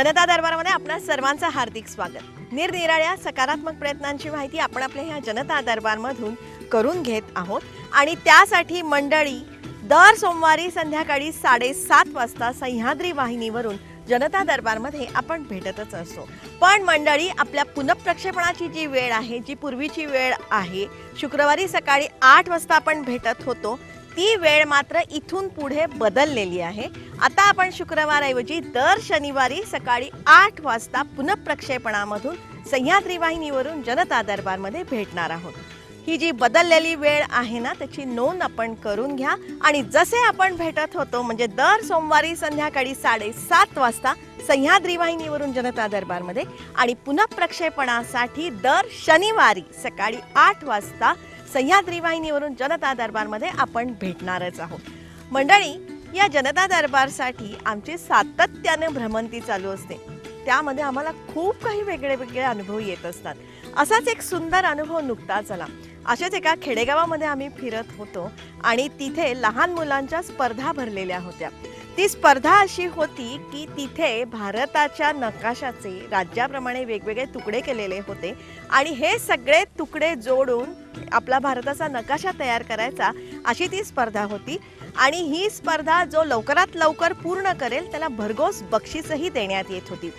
जनता दरबारामध्ये आपणा सर्वांचं हार्दिक स्वागत। निरनिराळ्या सकारात्मक प्रयत्नांची माहिती आपण आपल्या ह्या जनता दरबारमधून करून घेत आहोत आणि त्यासाठी मंडळी दर सोमवारी संध्याकाळी 7:30 वाजता सह्याद्री वाहिनीवरून जनता दरबारमध्ये आपण भेटतच असतो। पण मंडळी आपल्या पुनःप्रक्षेपणाची जी वेळ आहे, जी पूर्वीची वेळ आहे, शुक्रवारी सकाळी 8 वाजता आपण भेटत होतो, ती वेळ मात्र इथून पुढे बदललेली आहे। आता आपण शुक्रवारऐवजी दर शनिवारी सकाळी 8 वाजता पुनःप्रक्षेपणामधून सह्याद्री वाहिनीवरून जनता दरबारमध्ये भेटणार आहोत। ही जी बदललेली वेळ आहे ना, त्याची नोंद आपण करून घ्या आणि जसे आपण भेटत होतो म्हणजे दर सोमवारी संध्याकाळी 7:30 वाजता सह्याद्री वाहिनीवरून जनता दरबारमध्ये आणि पुनःप्रक्षेपणासाठी दर शनिवारी सकाळी 8 वाजता सह्याद्री वाहिनीवरून जनता दरबारमध्ये आपण भेटणारच आहोत। मंडळी, या जनता दरबारसाठी आमची सातत्याने भ्रमंती चालू असते। त्यामध्ये आम्हाला खूप काही वेगळे अनुभव येत असतात। असाच एक सुंदर अनुभव नुकताच आला। अशाच एका खेडेगावामध्ये आम्ही फिरत होतो आणि तिथे लहान मुलांच्या स्पर्धा भरलेल्या होत्या। ती स्पर्धा अशी होती की तिथे भारताच्या नकाशाचे राज्याप्रमाणे वेगवेगळे तुकडे केलेले होते आणि हे सगळे तुकडे जोडून आपला भारताचा नकाशा तयार करायचा अशी ती स्पर्धा होती आणि ही स्पर्धा जो लवकरात लवकर पूर्ण करेल त्याला भरघोस बक्षीसही देण्यात येत होती।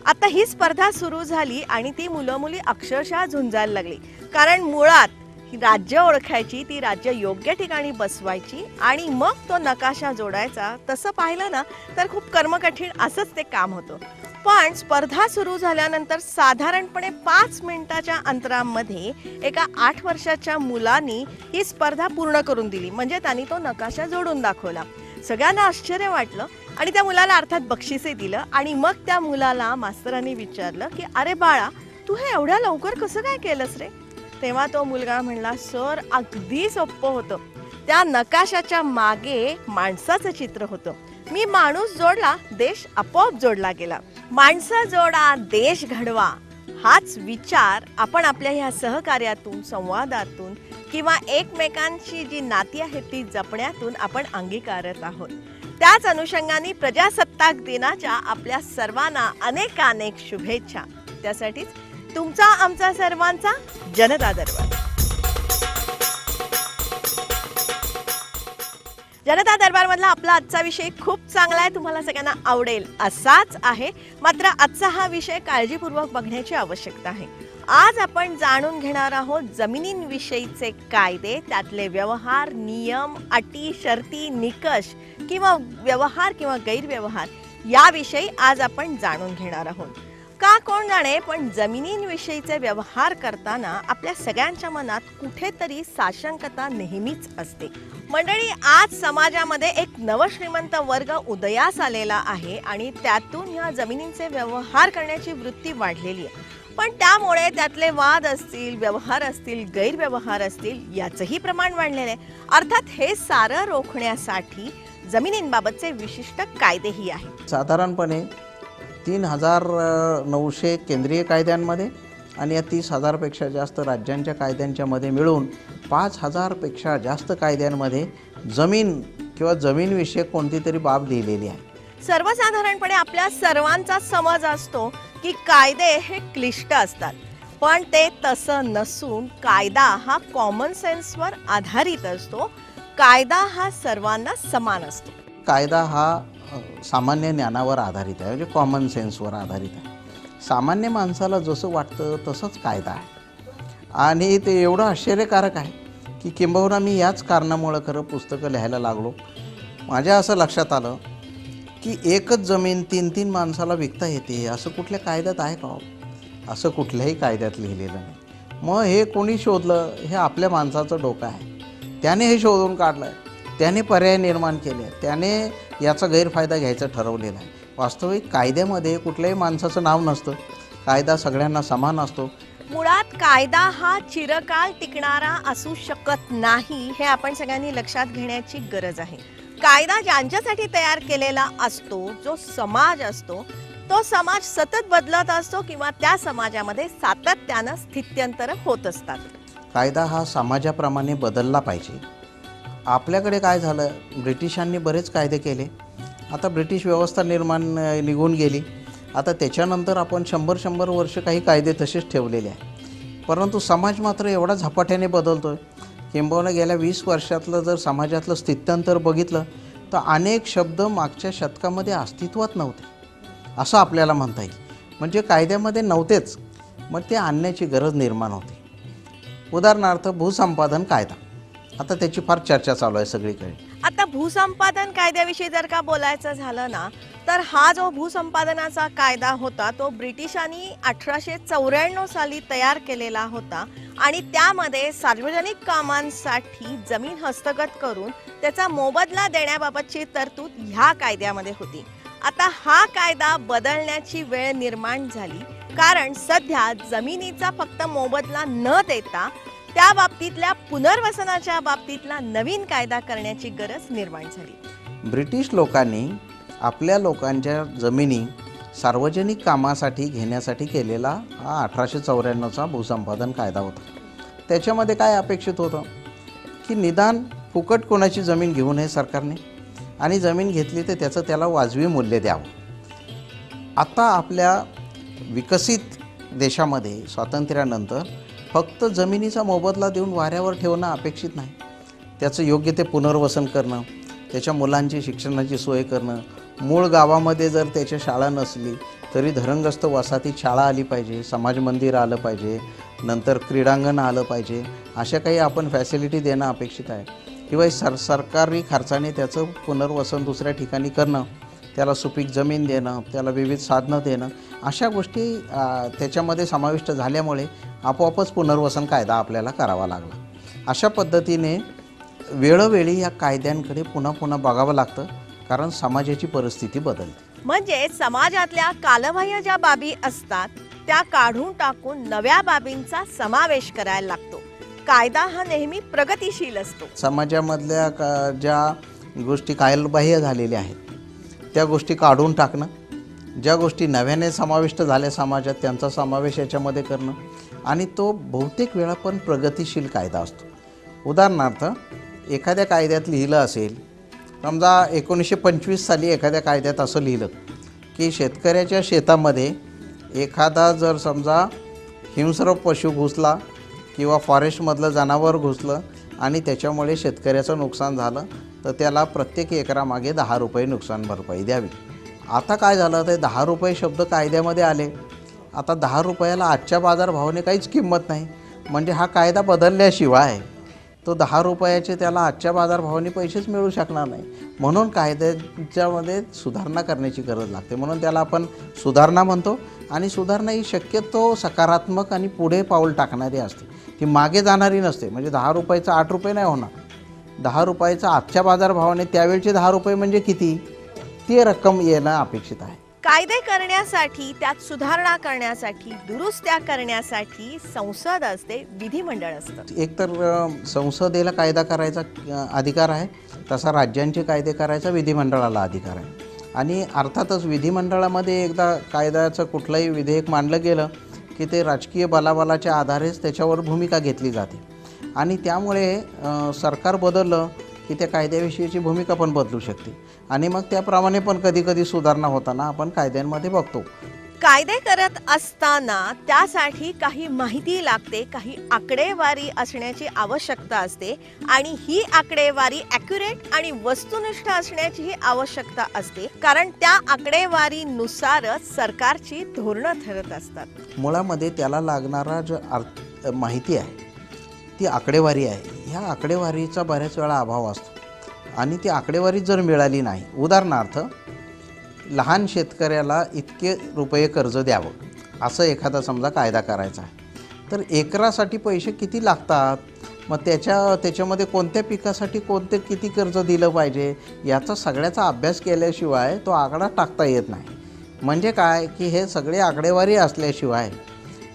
आता ही स्पर्धा सुरू झाली आणि ती मुलं मुली अक्षरशः झुंजायला लागली, कारण मुळात राज्य ओळखायची, ती राज्य योग्य ठिकाणी बसवायची आणि मग तो नकाशा जोडायचा। तसं पाहिलं ना तर खूप कर्मकठीण असंच ते काम होतं। पण स्पर्धा सुरू झाल्यानंतर साधारणपणे 5 मिनिटाच्या अंतरामध्ये एका 8 वर्षाच्या मुलांनी ही स्पर्धा पूर्ण करून दिली, म्हणजे त्यांनी तो नकाशा जोडून दाखवला। सगळ्यांना आश्चर्य वाटलं आणि त्या मुलाला अर्थात बक्षीसही दिलं आणि मग त्या मुलाला मास्तरांनी विचारलं की अरे बाळा, तू हे एवढ्या लवकर कसं काय केलंस रे? तेव्हा तो मुलगा म्हणला, सर अगदी सोपं होतं। त्या नकाशाच्या मागे माणसाचं चित्र होतं। मी माणूस जोडला, देश आपोआप जोडला गेला। माणसं जोडा, देश घडवा, हाच विचार आपण आपल्या ह्या सहकार्यातून, संवादातून किंवा एकमेकांची जी नाती आहेत ती जपण्यातून आपण अंगीकारत आहोत। त्याच अनुषंगाने प्रजासत्ताक दिनाच्या आपल्या सर्वांना अनेकानेक शुभेच्छा। त्यासाठीच तुमचा आमचा सर्वांचा जनता दरबार। जनता दरबारमधला आपला आजचा विषय खूप चांगला आहे, तुम्हाला सगळ्यांना आवडेल असाच आहे। मात्र आजचा हा विषय काळजीपूर्वक बघण्याची आवश्यकता आहे। आज आपण जाणून घेणार आहोत जमिनींविषयीचे कायदे, त्यातले व्यवहार, नियम, अटी, शर्ती, निकष किंवा व्यवहार किंवा गैरव्यवहार याविषयी आज आपण जाणून घेणार आहोत। का कोण जाणे, पण जमिनींविषयीचे व्यवहार करताना आपल्या सगळ्यांच्या मनात कुठेतरी साशंकता नेहमीच असते। मंडळी, आज समाजामध्ये एक नवश्रीमंत वर्ग उदयास आलेला आहे आणि त्यातून या जमिनींचे व्यवहार करण्याची वृत्ती वाढलेली आहे। पण त्यामुळे त्यातले वाद असतील, व्यवहार असतील, गैरव्यवहार असतील, याचंही प्रमाण वाढलेलं आहे। अर्थात हे सारं रोखण्यासाठी जमिनींबाबतचे विशिष्ट कायदेही आहेत। साधारणपणे 3,900 केंद्रीय कायद्यांमध्ये आणि या 30,000 पेक्षा जास्त राज्यांच्या कायद्यांच्या मध्ये मिळून 5,000 पेक्षा जास्त कायद्यांमध्ये जमीन किंवा जमीनविषयक कोणती तरी बाब लिहिलेली आहे। सर्वसाधारणपणे आपल्या सर्वांचा समज असतो की कायदे हे क्लिष्ट असतात, पण ते तसं नसून कायदा हा कॉमन सेन्सवर आधारित असतो। कायदा हा सर्वांना समान असतो। कायदा हा सामान्य ज्ञानावर आधारित आहे, म्हणजे कॉमन सेन्सवर आधारित आहे। सामान्य माणसाला जसं वाटतं तसंच कायदा आहे आणि ते एवढं आश्चर्यकारक आहे की किंबहुना मी याच कारणामुळं खरं पुस्तकं लिहायला लागलो। माझ्या असं लक्षात आलं की एकच जमीन 3-3 माणसाला विकता येते असं कुठल्या कायद्यात आहे का? असं कुठल्याही कायद्यात लिहिलेलं नाही। मग हे कोणी शोधलं? हे आपल्या माणसाचं डोकं आहे। त्याने हे शोधून काढलं आहे, त्याने पर्याय निर्माण केले, त्याने याचा गैरफायदा घ्यायचं ठरवलेलं आहे। वास्तविक कायद्यामध्ये कुठल्याही माणसाचं नाव नसतं, कायदा सगळ्यांना समान असतो। मुळात कायदा हा चिरकाल टिकणारा असू शकत नाही, हे आपण सगळ्यांनी लक्षात घेण्याची गरज आहे। कायदा ज्यांच्यासाठी तयार केलेला असतो, जो समाज असतो, तो समाज सतत बदलत असतो किंवा त्या समाजामध्ये सातत्यानं स्थित्यंतर होत असतात। कायदा हा समाजाप्रमाणे बदलला पाहिजे। आपल्याकडे काय झालं, ब्रिटिशांनी बरेच कायदे केले, आता ब्रिटिश व्यवस्था निघून गेली आता त्याच्यानंतर आपण 100 वर्ष काही कायदे तसेच ठेवलेले आहे, परंतु समाज मात्र एवढा झपाट्याने बदलतो आहे. किंबहुना गेल्या 20 वर्षातलं जर समाजातलं स्थित्यंतर बघितलं तर अनेक शब्द मागच्या शतकामध्ये अस्तित्वात नव्हते असं आपल्याला म्हणता येईल. म्हणजे कायद्यामध्ये नव्हतेच, मग ते आणण्याची गरज निर्माण होते. उदाहरणार्थ भूसंपादन कायदा, आता त्याची फार चर्चा चालू आहे सगळीकडे. आता भूसंपादन कायद्याविषयी जर का बोलायचं झालं ना, तर हा जो भूसंपादनाचा कायदा होता तो ब्रिटिशांनी 1894 साली तयार केलेला होता आणि त्यामध्ये सार्वजनिक कामांसाठी जमीन हस्तगत करून त्याचा मोबदला देण्याबाबतची तरतूद ह्या कायद्यामध्ये होती. आता हा कायदा बदलण्याची वेळ निर्माण झाली, कारण सध्या जमिनीचा फक्त मोबदला न देता त्या बाबतीतल्या पुनर्वसनाच्या बाबतीतला नवीन कायदा करण्याची गरज निर्माण झाली. ब्रिटिश लोकांनी आपल्या लोकांच्या जमिनी सार्वजनिक कामासाठी घेण्यासाठी केलेला हा 1894चा भूसंपादन कायदा होता. त्याच्यामध्ये काय अपेक्षित होतं की निदान फुकट कोणाची जमीन घेऊ नये सरकारने, आणि जमीन घेतली तर त्याचं त्याला वाजवी मूल्य द्यावं. आता आपल्या विकसित देशामध्ये स्वातंत्र्यानंतर फक्त जमिनीचा मोबदला देऊन वाऱ्यावर ठेवणं अपेक्षित नाही, त्याचं योग्य ते पुनर्वसन करणं, त्याच्या मुलांची शिक्षणाची सोय करणं, मूळ गावामध्ये जर त्याच्या शाळा नसली तरी धरणग्रस्त वसाहतीत शाळा आली पाहिजे, समाज मंदिर आलं पाहिजे, नंतर क्रीडांगण आलं पाहिजे, अशा काही आपण फॅसिलिटी देणं अपेक्षित आहे. किंवा सरकारी खर्चाने त्याचं पुनर्वसन दुसऱ्या ठिकाणी करणं, त्याला सुपीक जमीन देणं, त्याला विविध साधनं देणं, अशा गोष्टी त्याच्यामध्ये समाविष्ट झाल्यामुळे आपोआपच पुनर्वसन कायदा आपल्याला करावा लागला. अशा पद्धतीने वेळोवेळी या कायद्यांकडे पुन्हा पुन्हा बघावं लागतं, कारण समाजाची परिस्थिती बदलते. म्हणजे समाजातल्या कालबाह्य ज्या बाबी असतात त्या काढून टाकून नव्या बाबींचा समावेश करायला लागतो. कायदा हा नेहमी प्रगतिशील असतो. समाजामधल्या ज्या गोष्टी कालबाह्य झालेल्या आहेत त्या गोष्टी काढून टाकणं, ज्या गोष्टी नव्याने समाविष्ट झाल्या समाजात त्यांचा समावेश याच्यामध्ये करणं, आणि तो बहुतेक वेळा पण प्रगतिशील कायदा असतो. उदाहरणार्थ एखाद्या कायद्यात लिहिलं असेल, समजा 1925 साली एखाद्या कायद्यात असं लिहिलं की शेतकऱ्याच्या शेतामध्ये एखादा जर समजा हिंस्र पशु घुसला किंवा फॉरेस्टमधलं जनावर घुसलं आणि त्याच्यामुळे शेतकऱ्याचं नुकसान झालं तर त्याला प्रत्येक एकरामागे 10 रुपये नुकसान भरपाई द्यावी. आता काय झालं, ते 10 रुपये शब्द कायद्यामध्ये आले. आता 10 रुपयाला आजच्या बाजारभावाने काहीच किंमत नाही, म्हणजे हा कायदा बदलल्याशिवाय तो 10 रुपयाचे त्याला आजच्या बाजारभावाने पैसेच मिळू शकणार नाही. म्हणून कायद्याच्यामध्ये सुधारणा करण्याची गरज लागते. म्हणून त्याला आपण सुधारणा म्हणतो, आणि सुधारणा ही शक्यतो सकारात्मक आणि पुढे पाऊल टाकणारी असते, ती मागे जाणारी नसते. म्हणजे 10 रुपयाचं 8 रुपये नाही होणार, 10 रुपयाचं आजच्या बाजारभावाने त्यावेळचे 10 रुपये म्हणजे किती, ती रक्कम येणं अपेक्षित आहे. कायदे करण्यासाठी, त्यात सुधारणा करण्यासाठी, दुरुस्त्या करण्यासाठी संसद असते, विधिमंडळ असतं. एकतर संसदेला कायदा करायचा अधिकार आहे, तसा राज्यांचे कायदे करायचा विधिमंडळाला अधिकार आहे. आणि अर्थातच विधिमंडळामध्ये एकदा कायद्याचं कुठलंही विधेयक मांडलं गेलं की ते राजकीय बलाबलाच्या आधारेच त्याच्यावर भूमिका घेतली जाते, आणि त्यामुळे सरकार बदललं की त्या कायद्याविषयीची भूमिका पण बदलू शकते, आणि मग त्याप्रमाणे पण कधी कधी सुधारणा होताना आपण कायद्यांमध्ये बघतो. कायदे करत असताना त्यासाठी काही माहिती लागते, काही आकडेवारी असण्याची आवश्यकता असते, आणि ही आकडेवारी ॲक्युरेट आणि वस्तुनिष्ठ असण्याचीही आवश्यकता असते, कारण त्या आकडेवारीनुसारच सरकारची धोरणं ठरत असतात. मुळामध्ये त्याला लागणारा जो माहिती आहे ती आकडेवारी आहे. ह्या आकडेवारीचा बऱ्याच वेळा अभाव असतो, आणि ती आकडेवारी जर मिळाली नाही, उदाहरणार्थ लहान शेतकऱ्याला इतके रुपये कर्ज द्यावं असं एखादा समजा कायदा करायचा आहे, तर एकरासाठी पैसे किती लागतात, मग त्याच्यामध्ये कोणत्या पिकासाठी किती कर्ज दिलं पाहिजे याचा सगळ्याचा अभ्यास केल्याशिवाय तो आकडा टाकता येत नाही. म्हणजे काय की हे सगळे आकडेवारी असल्याशिवाय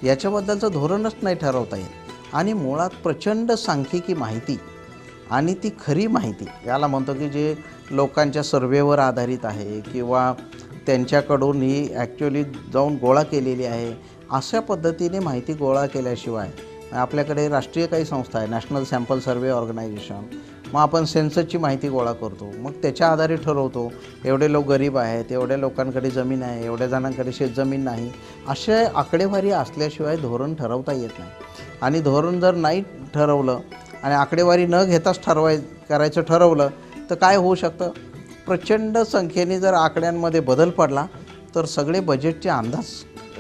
याच्याबद्दलचं धोरणच नाही ठरवता येत. आणि मुळात प्रचंड सांख्यिकी माहिती आणि ती खरी माहिती याला म्हणतो की जे लोकांच्या सर्वेवर आधारित आहे किंवा त्यांच्याकडून ही ॲक्च्युअली जाऊन गोळा केलेली आहे, अशा पद्धतीने माहिती गोळा केल्याशिवाय आपल्याकडे राष्ट्रीय काही संस्था आहे, नॅशनल सॅम्पल सर्वे ऑर्गनायझेशन, मग आपण सेन्ससची माहिती गोळा करतो, मग त्याच्या आधारे ठरवतो एवढे लोक गरीब आहेत, एवढ्या लोकांकडे जमीन आहे, एवढ्या जणांकडे शेतजमीन नाही. अशा आकडेवारी असल्याशिवाय धोरण ठरवता येत नाही. आणि धोरण जर नाही ठरवलं आणि आकडेवारी न घेताच करायचं ठरवलं तर काय होऊ शकतं, प्रचंड संख्येने जर आकड्यांमध्ये बदल पडला तर सगळे बजेटचे अंदाज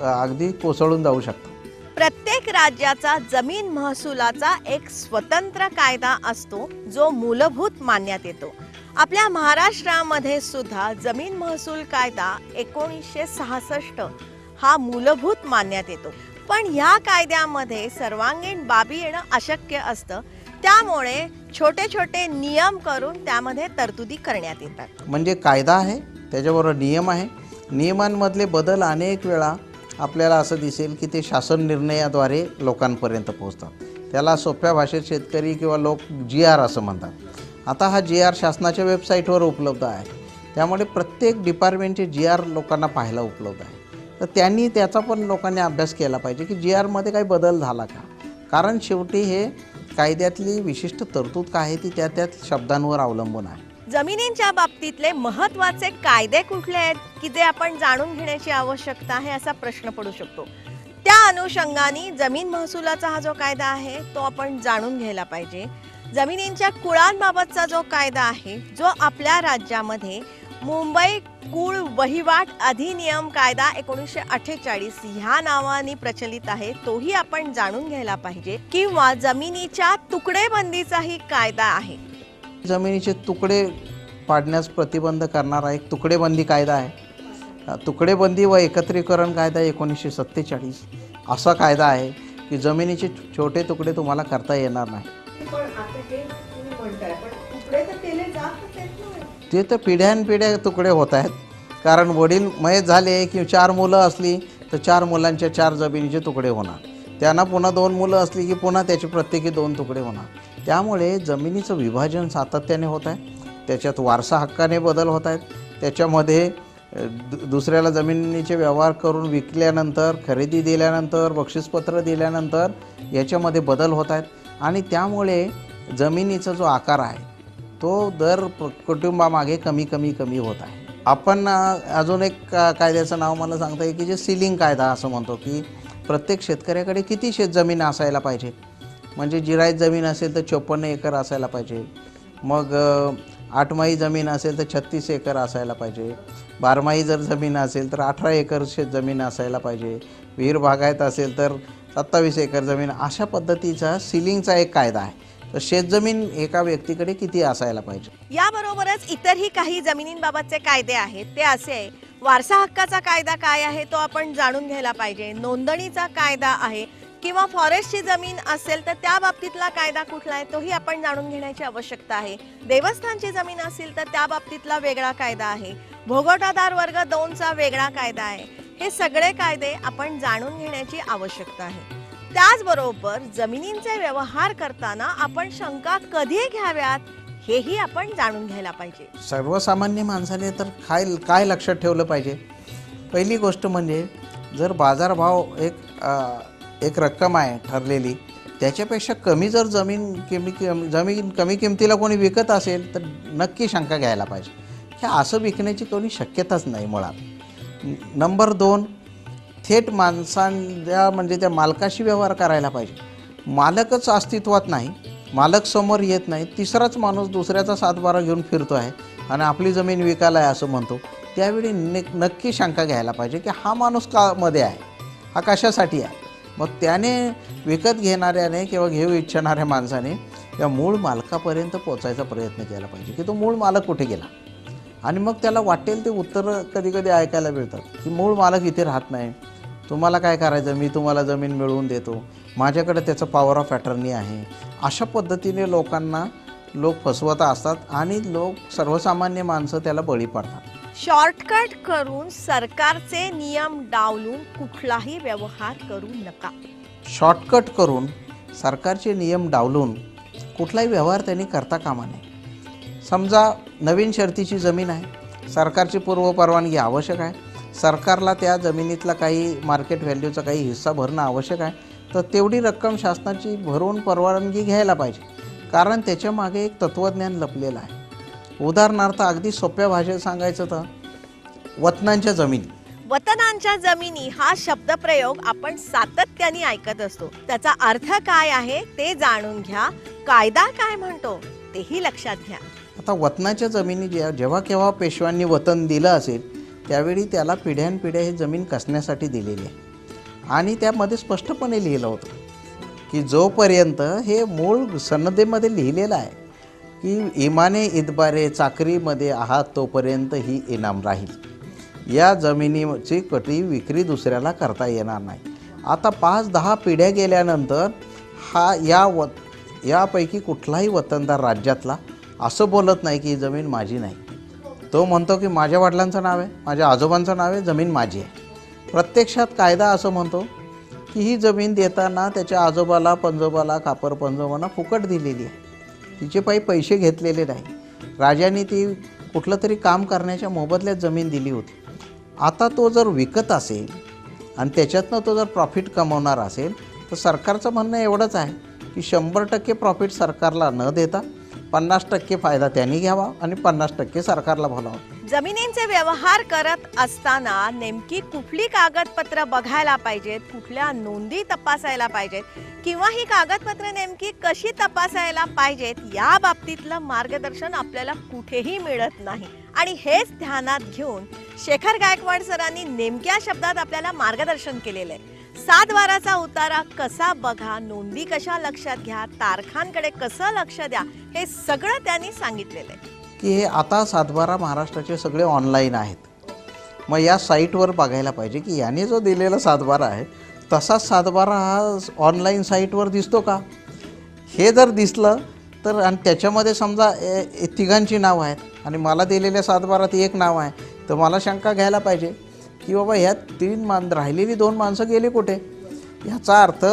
अगदी कोसळून जाऊ शकतात. प्रत्येक राज्याचा जमीन महसुलाचा एक स्वतंत्र कायदा असतो जो मूलभूत मानण्यात येतो. आपल्या महाराष्ट्रामध्ये सुद्धा जमीन महसूल कायदा 1966 हा मूलभूत मानण्यात येतो. पण ह्या कायद्यामध्ये सर्वांगीण बाबी येणं अशक्य असतं. त्यामुळे छोटे छोटे नियम करून त्यामध्ये तरतुदी करण्यात येतात. म्हणजे कायदा आहे, त्याच्याबरोबर नियम आहे. नियमांमधले बदल अनेक वेळा आपल्याला असं दिसेल की ते शासन निर्णयाद्वारे लोकांपर्यंत पोहोचतात. त्याला सोप्या भाषेत शेतकरी किंवा लोक GR असं म्हणतात. आता हा GR शासनाच्या वेबसाईटवर उपलब्ध आहे. त्यामुळे प्रत्येक डिपार्टमेंटचे GR लोकांना पाहायला उपलब्ध आहे. तर त्यांनी त्याचा पण लोकांनी अभ्यास केला पाहिजे की GRमध्ये काही बदल झाला का. कारण शेवटी हे कायद्यातली विशिष्ट तरतूद काय आहे ती त्या शब्दांवर अवलंबून आहे. जमिनींच्या बाबतीतले महत्त्वाचे कायदे कुठले आहेत की जे आपण जाणून घेण्याची आवश्यकता आहे असा प्रश्न पडू शकतो. त्या अनुषंगाने जमीन महसुलाचा हा जो कायदा आहे तो आपण जाणून घ्यायला पाहिजे. जमिनींच्या कुळांबाबतचा जो कायदा आहे जो आपल्या राज्यामध्ये मुंबई कुळ वहिवाट अधिनियम कायदा 1948 ह्या नावाने प्रचलित आहे तोही आपण जाणून घ्यायला पाहिजे. किंवा जमिनीच्या तुकडेबंदीचाही कायदा आहे. जमिनीचे तुकडे पाडण्यास प्रतिबंध करणारा एक तुकडेबंदी कायदा आहे. तुकडेबंदी व एकत्रीकरण कायदा 1947 असा कायदा आहे की जमिनीचे छोटे तुकडे तुम्हाला करता येणार नाही. ते तर पिढ्यानपिढ्या तुकडे होत आहेत. कारण वडील मयत झाले की 4 मुलं असली तर 4 मुलांच्या 4 जमिनीचे तुकडे होणार. त्यांना पुन्हा 2 मुलं असली की पुन्हा त्याचे प्रत्येकी 2 तुकडे होणार. त्यामुळे जमिनीचं विभाजन सातत्याने होत आहे. त्याच्यात वारसा हक्काने बदल होत आहेत. त्याच्यामध्ये दुसऱ्याला जमिनीचे व्यवहार करून विकल्यानंतर, खरेदी दिल्यानंतर, बक्षीसपत्र दिल्यानंतर याच्यामध्ये बदल होत आहेत. आणि त्यामुळे जमिनीचा जो आकार आहे तो दर कुटुंबामागे कमी होत आहे. आपण अजून एक कायद्याचं नाव मला सांगता येईल की जे सीलिंग कायदा असं म्हणतो की प्रत्येक शेतकऱ्याकडे किती शेतजमीन असायला पाहिजे. म्हणजे जिरायत जमीन असेल तर 54 एकर असायला पाहिजे. मग 8माही जमीन असेल तर 36 एकर असायला पाहिजे. 12माही जर जमीन असेल तर 18 एकर शेतजमीन असायला पाहिजे. विहीर बागायत असेल तर 27 एकर जमीन. अशा पद्धतीचा सीलिंगचा एक कायदा आहे. तर शेतजमीन एका व्यक्तीकडे किती असायला पाहिजे. याबरोबरच इतरही काही जमिनींबाबतचे कायदे आहेत ते असे. वारसा हक्काचा कायदा काय आहे तो आपण जाणून घ्यायला पाहिजे. नोंदणीचा कायदा आहे किंवा फॉरेस्टची जमीन असेल तर त्या बाबतीतला कायदा कुठला आहे तोही आपण जाणून घेण्याची आवश्यकता आहे. देवस्थानची जमीन असेल तर त्या बाबतीतला वेगळा कायदा आहे. भोगवटादार वर्ग 2चा वेगळा कायदा आहे. हे सगळे कायदे आपण जाणून घेण्याची आवश्यकता आहे. त्याचबरोबर जमिनींचे व्यवहार करताना आपण शंका कधी घ्याव्यात हेही आपण जाणून घ्यायला पाहिजे. सर्वसामान्य माणसाने तर काय लक्षात ठेवलं पाहिजे. पहिली गोष्ट म्हणजे जर बाजारभाव एक रक्कम आहे ठरलेली त्याच्यापेक्षा कमी जर जमीन कमी किमतीला कोणी विकत असेल तर नक्की शंका घ्यायला पाहिजे. हे असं विकण्याची कोणी शक्यताच नाही मुळात. नंबर 2, थेट माणसांच्या म्हणजे त्या मालकाशी व्यवहार करायला पाहिजे. मालकच अस्तित्वात नाही, मालक समोर येत नाही, तिसराच माणूस दुसऱ्याचा सातबारा घेऊन फिरतो आहे आणि आपली जमीन विकायला आहे असं म्हणतो. त्यावेळी नक्की शंका घ्यायला पाहिजे की हा माणूस का मध्ये आहे, हा कशासाठी आहे. मग त्याने विकत घेणाऱ्याने किंवा घेऊ इच्छिणाऱ्या माणसाने या मूळ मालकापर्यंत पोचायचा प्रयत्न केला पाहिजे की तो मूळ मालक कुठे गेला. आणि मग त्याला वाटेल ते उत्तरं कधी ऐकायला मिळतात की मूळ मालक इथे राहत नाही, तुम्हाला काय करायचं, मी तुम्हाला जमीन मिळवून देतो, माझ्याकडे त्याचं पॉवर ऑफ अटर्नी आहे. अशा पद्धतीने लोक फसवत असतात आणि सर्वसामान्य माणसं त्याला बळी पडतात. शॉर्टकट करून सरकारचे नियम डावलून कुठलाही व्यवहार करू नका. शॉर्टकट करून सरकारचे नियम डावलून कुठलाही व्यवहार त्यांनी करता कामा नये. समजा नवीन शर्तीची जमीन आहे, सरकारची पूर्वपरवानगी आवश्यक आहे, सरकारला त्या जमिनीतला काही मार्केट व्हॅल्यूचा काही हिस्सा भरणं आवश्यक आहे, तर तेवढी रक्कम शासनाची भरून परवानगी घ्यायला पाहिजे. कारण त्याच्या मागे एक तत्त्वज्ञान लपलेलं आहे. उदाहरणार्थ अगदी सोप्या भाषेत सांगायचं तर वतनांच्या जमिनी. वतनांच्या जमिनी हा शब्दप्रयोग आपण सातत्याने ऐकत असतो. त्याचा अर्थ काय आहे ते जाणून घ्या. कायदा काय म्हणतो तेही लक्षात घ्या. आता वतनाच्या जमिनी जेव्हा केव्हा पेशव्यांनी वतन दिलं असेल त्यावेळी त्याला पिढ्यानपिढ्या ही जमीन कसण्यासाठी दिलेली आहे. आणि त्यामध्ये स्पष्टपणे लिहिलं होतं की जोपर्यंत हे मूळ सनदेमध्ये लिहिलेलं आहे की इमाने इतबारे चाकरीमध्ये आहात तोपर्यंत ही इनाम राहील. या जमिनीची कधी विक्री दुसऱ्याला करता येणार नाही. आता 5-10 पिढ्या गेल्यानंतर यापैकी कुठलाही वतनदार राज्यातला असं बोलत नाही की ही जमीन माझी नाही. तो म्हणतो की माझ्या वडिलांचं नाव आहे, माझ्या आजोबांचं नाव आहे, जमीन माझी आहे. प्रत्यक्षात कायदा असं म्हणतो की ही जमीन देताना त्याच्या आजोबाला पंजोबाला खापर पंजोबांना फुकट दिलेली आहे. तिचे पैसे घेतलेले नाही. राजाने ती कुठलं तरी काम करण्याच्या मोबदल्यात जमीन दिली होती. आता तो जर विकत असेल आणि त्याच्यातनं तो जर प्रॉफिट कमवणार असेल तर सरकारचं म्हणणं एवढंच आहे की 100% प्रॉफिट सरकारला न देता 50% फायदा त्यांनी घ्यावा आणि 50% सरकारला भरावा. जमिनींचे व्यवहार करत असताना नेमकी कुठली कागदपत्र बघायला पाहिजेत, कुठल्या नोंदी तपासायला पाहिजेत किंवा ही कागदपत्र नेमकी कशी तपासायला पाहिजेत या बाबतीतलं मार्गदर्शन आपल्याला कुठेही मिळत नाही. आणि हेच ध्यानात घेऊन शेखर गायकवाड सरांनी नेमक्या शब्दात आपल्याला मार्गदर्शन केलेलं आहे. 7/12चा उतारा कसा बघा, नोंदी कशा लक्षात घ्या, तारखांकडे कसं लक्ष द्या, हे सगळं त्यांनी सांगितलेलं आहे. की हे आता 7/12 महाराष्ट्राचे सगळे ऑनलाईन आहेत. मग या साईटवर बघायला पाहिजे की याने जो दिलेला 7/12 आहे तसाच 7/12 हा ऑनलाईन साईटवर दिसतो का. हे जर दिसलं तर आणि त्याच्यामध्ये समजा तिघांची नावं आहेत आणि मला दिलेल्या 7/12 एक नाव आहे तर मला शंका घ्यायला पाहिजे की बाबा ह्यात राहिलेली 2 माणसं गेली कुठे. ह्याचा अर्थ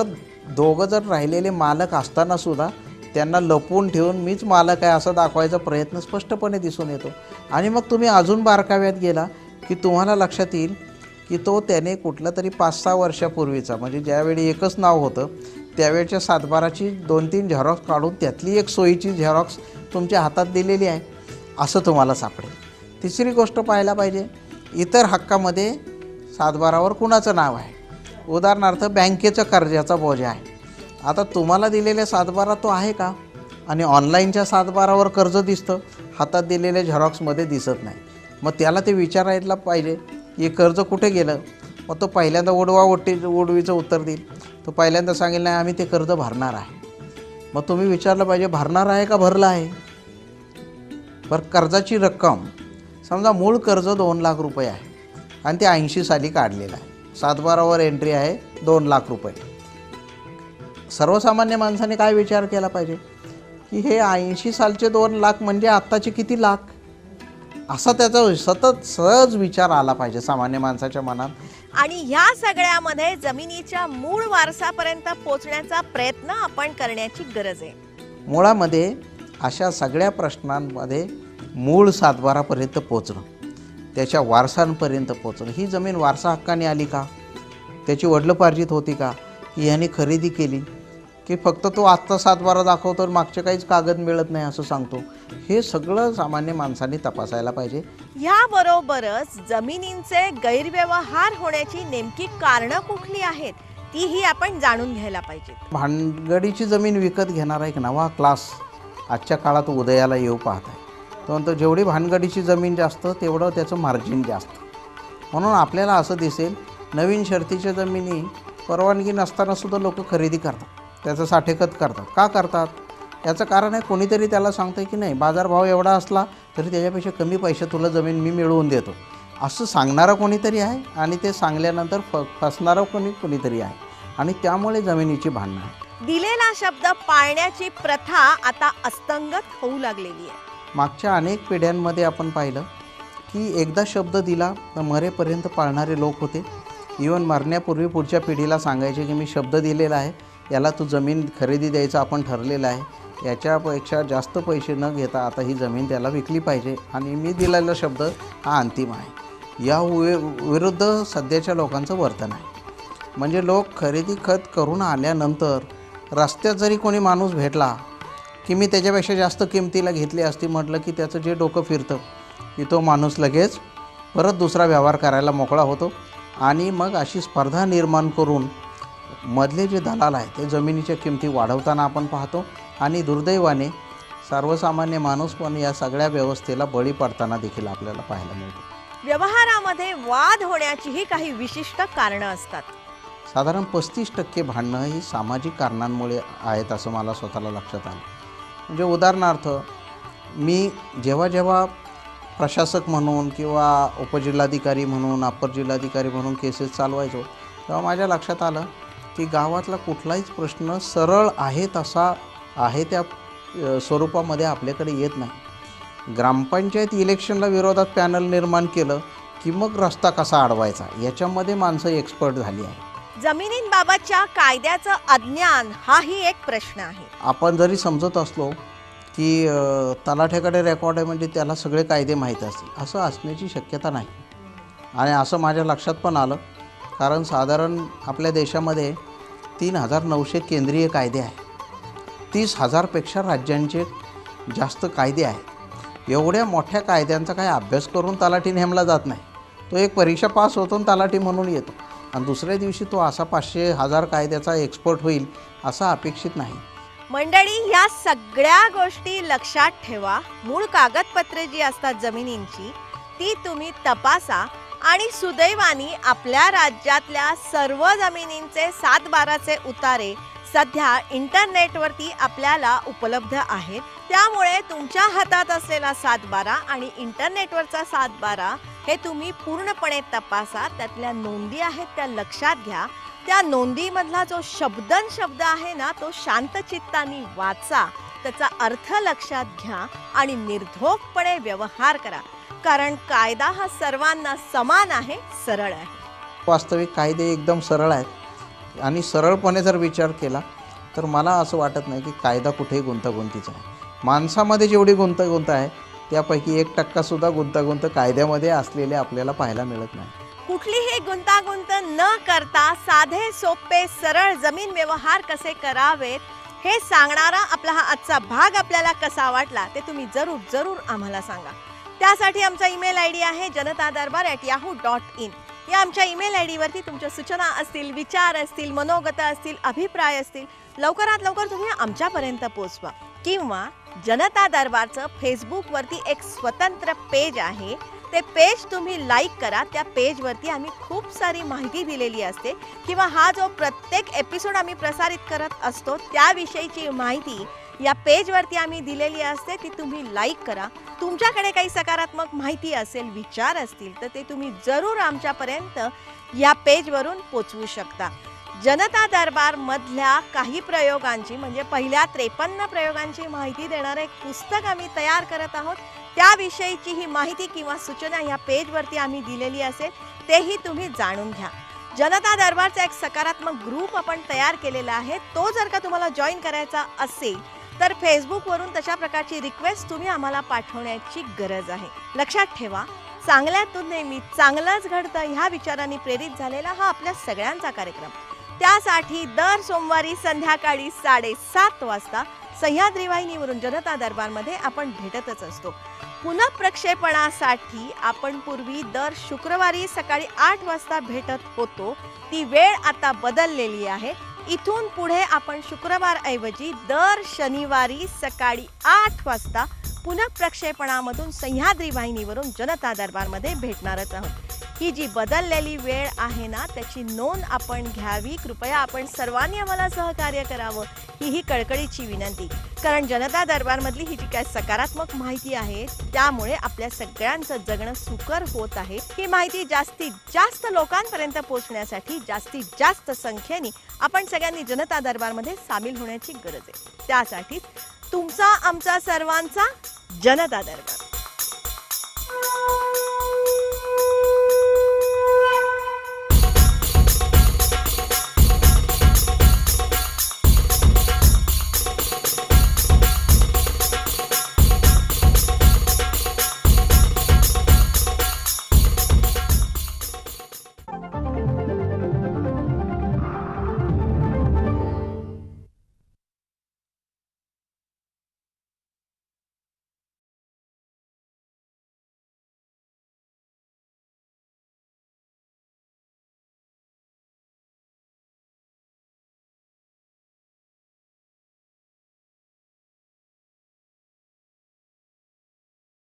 दोघं जर राहिलेले मालक असतानासुद्धा त्यांना लपवून ठेवून मीच मालक आहे असं दाखवायचा प्रयत्न स्पष्टपणे दिसून येतो. आणि मग तुम्ही अजून बारकाव्यात गेला की तुम्हाला लक्षात येईल की त्याने कुठलं तरी 5-6 वर्षापूर्वीचा म्हणजे ज्यावेळी एकच नाव होतं त्यावेळच्या 7/12ची 2-3 झेरॉक्स काढून त्यातली एक सोयीची झेरॉक्स तुमच्या हातात दिलेली आहे असं तुम्हाला सापडेल. तिसरी गोष्ट पाहायला पाहिजे इतर हक्कामध्ये 7/12वर कुणाचं नाव आहे. उदाहरणार्थ बँकेचं कर्जाचा बोजा आहे. आता तुम्हाला दिलेले 7/12 तो आहे का आणि ऑनलाईनच्या 7/12वर कर्ज दिसतं, हातात दिलेल्या झेरॉक्समध्ये दिसत नाही. मग त्याला ते विचारायला पाहिजे की कर्ज कुठे गेलं. मग तो पहिल्यांदा उडवीचं उत्तर देईल. तो पहिल्यांदा सांगेल नाही आम्ही ते कर्ज भरणार आहे. मग तुम्ही विचारलं पाहिजे भरणार आहे का भरलं आहे. बरं कर्जाची रक्कम समजा मूळ कर्ज 2 लाख रुपये आहे आणि ते 80 साली काढलेलं आहे. 7/12वर एंट्री आहे 2 लाख रुपये. सर्वसामान्य माणसाने काय विचार केला पाहिजे की हे 80 सालचे 2 लाख म्हणजे आत्ताचे किती लाख असा त्याचा सतत सहज विचार आला पाहिजे सामान्य माणसाच्या मनात. आणि ह्या सगळ्यामध्ये जमिनीच्या मूळ वारसापर्यंत पोहोचण्याचा प्रयत्न आपण करण्याची गरज आहे. मुळामध्ये अशा सगळ्या प्रश्नांमध्ये मूळ 7/12पर्यंत पोचणं, त्याच्या वारसांपर्यंत पोचणं. ही जमीन वारसा हक्काने आली का, त्याची वडिलोपार्जित होती का, की ह्याने खरेदी केली की फक्त तो आत्ता 7/12 दाखवतो मागचे काहीच कागद मिळत नाही असं सांगतो. हे सगळं सामान्य माणसांनी तपासायला पाहिजे. याबरोबरच जमिनींचे गैरव्यवहार होण्याची नेमकी कारणं कुठली आहेत तीही आपण जाणून घ्यायला पाहिजे. भानगडीची जमीन विकत घेणारा एक नवा क्लास आजच्या काळात उदयाला येऊ पाहत आहे. तो म्हणतो जेवढी भानगडीची जमीन जास्त तेवढं त्याचं मार्जिन जास्त. म्हणून आपल्याला असं दिसेल नवीन शर्तीच्या जमिनी परवानगी नसतानासुद्धा लोक खरेदी करतात, त्याचं साठेखत करतात. का करतात याचं कारण आहे कोणीतरी त्याला सांगतं की नाही बाजारभाव एवढा असला तरी त्याच्यापेक्षा कमी पैसे तुला जमीन मी मिळवून देतो असं सांगणारं कोणीतरी आहे आणि ते सांगल्यानंतर फसणारं कोणीतरी आहे आणि त्यामुळे जमिनीची भांडणं आहे. दिलेला शब्द पाळण्याची प्रथा आता अस्तंगत होऊ लागलेली आहे. मागच्या अनेक पिढ्यांमध्ये आपण पाहिलं की एकदा शब्द दिला तर मरेपर्यंत पाळणारे लोक होते. इवन मरण्यापूर्वी पुढच्या पिढीला सांगायचे की मी शब्द दिलेला आहे, याला तू जमीन खरेदी द्यायचं आपण ठरलेलं आहे, याच्यापेक्षा जास्त पैसे न घेता आता ही जमीन त्याला विकली पाहिजे आणि मी दिलेला शब्द हा अंतिम आहे. या विरुद्ध सध्याच्या लोकांचं वर्तन आहे. म्हणजे लोक खरेदी खत करून आल्यानंतर रस्त्यात जरी कोणी माणूस भेटला की मी त्याच्यापेक्षा जास्त किमतीला घेतली असती म्हटलं की त्याचं जे डोकं फिरतं की तो माणूस लगेच परत दुसरा व्यवहार करायला मोकळा होतो आणि मग अशी स्पर्धा निर्माण करून मधले जे दलाल आहे ते जमिनीच्या किमती वाढवताना आपण पाहतो आणि दुर्दैवाने सर्वसामान्य माणूस पण या सगळ्या व्यवस्थेला बळी पडताना देखील आपल्याला पाहायला मिळतो. व्यवहारामध्ये वाद होण्याचीही काही विशिष्ट कारणं असतात. साधारण 35% भांडणं ही सामाजिक कारणांमुळे आहेत असं मला स्वतःला लक्षात आलं. म्हणजे उदाहरणार्थ मी जेव्हा प्रशासक म्हणून किंवा उपजिल्हाधिकारी म्हणून अप्पर जिल्हाधिकारी म्हणून केसेस चालवायचो तेव्हा माझ्या लक्षात आलं की गावातला कुठलाहीच प्रश्न सरळ आहे तसा आहे त्या स्वरूपामध्ये आपल्याकडे येत नाही. ग्रामपंचायत इलेक्शनला विरोधात पॅनल निर्माण केलं की मग रस्ता कसा अडवायचा याच्यामध्ये माणसं एक्सपर्ट झाली आहे. जमिनींबाबतच्या कायद्याचं अज्ञान हाही एक प्रश्न आहे. आपण जरी समजत असलो की तलाठ्याकडे रेकॉर्ड आहे म्हणजे त्याला सगळे कायदे माहीत असतील असं असण्याची शक्यता नाही. आणि असं माझ्या लक्षात पण आलं कारण साधारण आपल्या देशामध्ये 3,900 केंद्रीय कायदे आहेत. 30,000पेक्षा राज्यांचे जास्त कायदे आहेत. एवढ्या मोठ्या कायद्यांचा काही अभ्यास करून तलाठी नेमला जात नाही. तो एक परीक्षा पास होतो आणि तलाठी म्हणून येतो आणि दुसऱ्या दिवशी तो असा 500,000 कायद्याचा एक्सपर्ट होईल असं अपेक्षित नाही. मंडळी, या सगळ्या गोष्टी लक्षात ठेवा. मूळ कागदपत्रे जी असतात जमिनींची ती तुम्ही तपासा आणि सुदैवाने आपल्या राज्यातल्या सर्व जमिनींचे 7/12चे उतारे सध्या इंटरनेटवरती आपल्याला उपलब्ध आहेत. त्यामुळे तुमच्या हातात असलेला 7/12 आणि इंटरनेटवरचा 7/12 हे तुम्ही पूर्णपणे तपासा. त्यातल्या नोंदी आहेत त्या लक्षात घ्या. त्या नोंदीमधला जो शब्द आहे ना तो शांत चित्ताने वाचा, त्याचा अर्थ लक्षात घ्या आणि निर्धोकपणे व्यवहार करा. कारण कायदा हा सर्वांना समान आहे, सरळ आहे. वास्तविक कायदे एकदम सरळ आहेत आणि सरळपणे जर विचार केला तर मला असं वाटत नाही की कायदा कुठेही गुंतागुंतीचा आहे. माणसामध्ये जेवढी गुंतागुंत आहे त्यापैकी 1%सुद्धा गुंतागुंत कायद्यामध्ये असलेले आपल्याला पाहायला मिळत नाही. कुठलीही गुंतागुंत न करता साधे सोपे सरळ जमीन व्यवहार कसे करावेत हे सांगणारा आपला हा आजचा भाग आपल्याला कसा वाटला ते तुम्ही जरूर आम्हाला सांगा. त्यासाठी आमचा ईमेल आयडी आहे janatadarbar@yahoo.in. या आमच्या ईमेल आयडी वरती तुमच्या सूचना असतील, विचार असतील, मनोगत असतील, अभिप्राय असतील लवकरात लवकर तुम्ही आमच्यापर्यंत पोहोचवा. किंवा जनता दरबारचं फेसबुकवरती एक स्वतंत्र पेज आहे, ते पेज तुम्ही लाईक करा. त्या पेजवरती आम्ही खूप सारी माहिती दिलेली असते किंवा हा जो प्रत्येक एपिसोड आम्ही प्रसारित करत असतो त्याविषयीची माहिती या पेजवरती आम्ही दिलेली असते, ती तुम्ही लाईक करा. तुमच्याकडे काही सकारात्मक माहिती असेल, विचार असतील तर ते तुम्ही जरूर आमच्यापर्यंत या पेजवरून पोचवू शकता. जनता दरबार मधल्या काही प्रयोगांची म्हणजे पहिल्या 53 प्रयोगांची माहिती देणारं एक पुस्तक आम्ही तयार करत आहोत. त्याविषयीची ही माहिती किंवा सूचना या पेजवरती आम्ही दिलेली असेल, तेही तुम्ही जाणून घ्या. जनता दरबारचा एक सकारात्मक ग्रुप आपण तयार केलेला आहे. तो जर का तुम्हाला जॉईन करायचा असेल तर फेसबुकवरून तशा प्रकारची रिक्वेस्ट तुम्ही आम्हाला पाठवण्याची गरज आहे. लक्षात ठेवा, चांगल्यातून नेहमी चांगलंच घडतं ह्या विचारांनी प्रेरित झालेला हा आपल्या सगळ्यांचा कार्यक्रम. त्यासाठी दर सोमवारी संध्याकाळी 7:30 वाजता सह्याद्री वाहिनीवरून जनता दरबारमध्ये आपण भेटतच असतो. पुनःप्रक्षेपणासाठी आपण पूर्वी दर शुक्रवारी सकाळी 8 वाजता भेटत होतो. ती वेळ आता बदललेली आहे. इथून पुढे आपण शुक्रवारऐवजी दर शनिवारी सकाळी 8 वाजता पुनःप्रक्षेपणामधून सह्याद्री वाहिनीवरून जनता दरबारमध्ये भेटणारच आहोत. ही जी बदललेली वेळ आहे ना त्याची नोंद आपण घ्यावी. कृपया आपण सर्वांनी आम्हाला सहकार्य करावं ही कळकळीची विनंती. कारण जनता दरबारमधली ही जी काय सकारात्मक माहिती आहे त्यामुळे आपल्या सगळ्यांचं जगणं सुकर होत आहे. ही माहिती जास्तीत जास्त लोकांपर्यंत पोहोचण्यासाठी जास्तीत जास्त संख्येने आपण सगळ्यांनी जनता दरबारमध्ये सामील होण्याची गरज आहे. त्यासाठी तुमचा आमचा सर्वांचा जनता दरबार.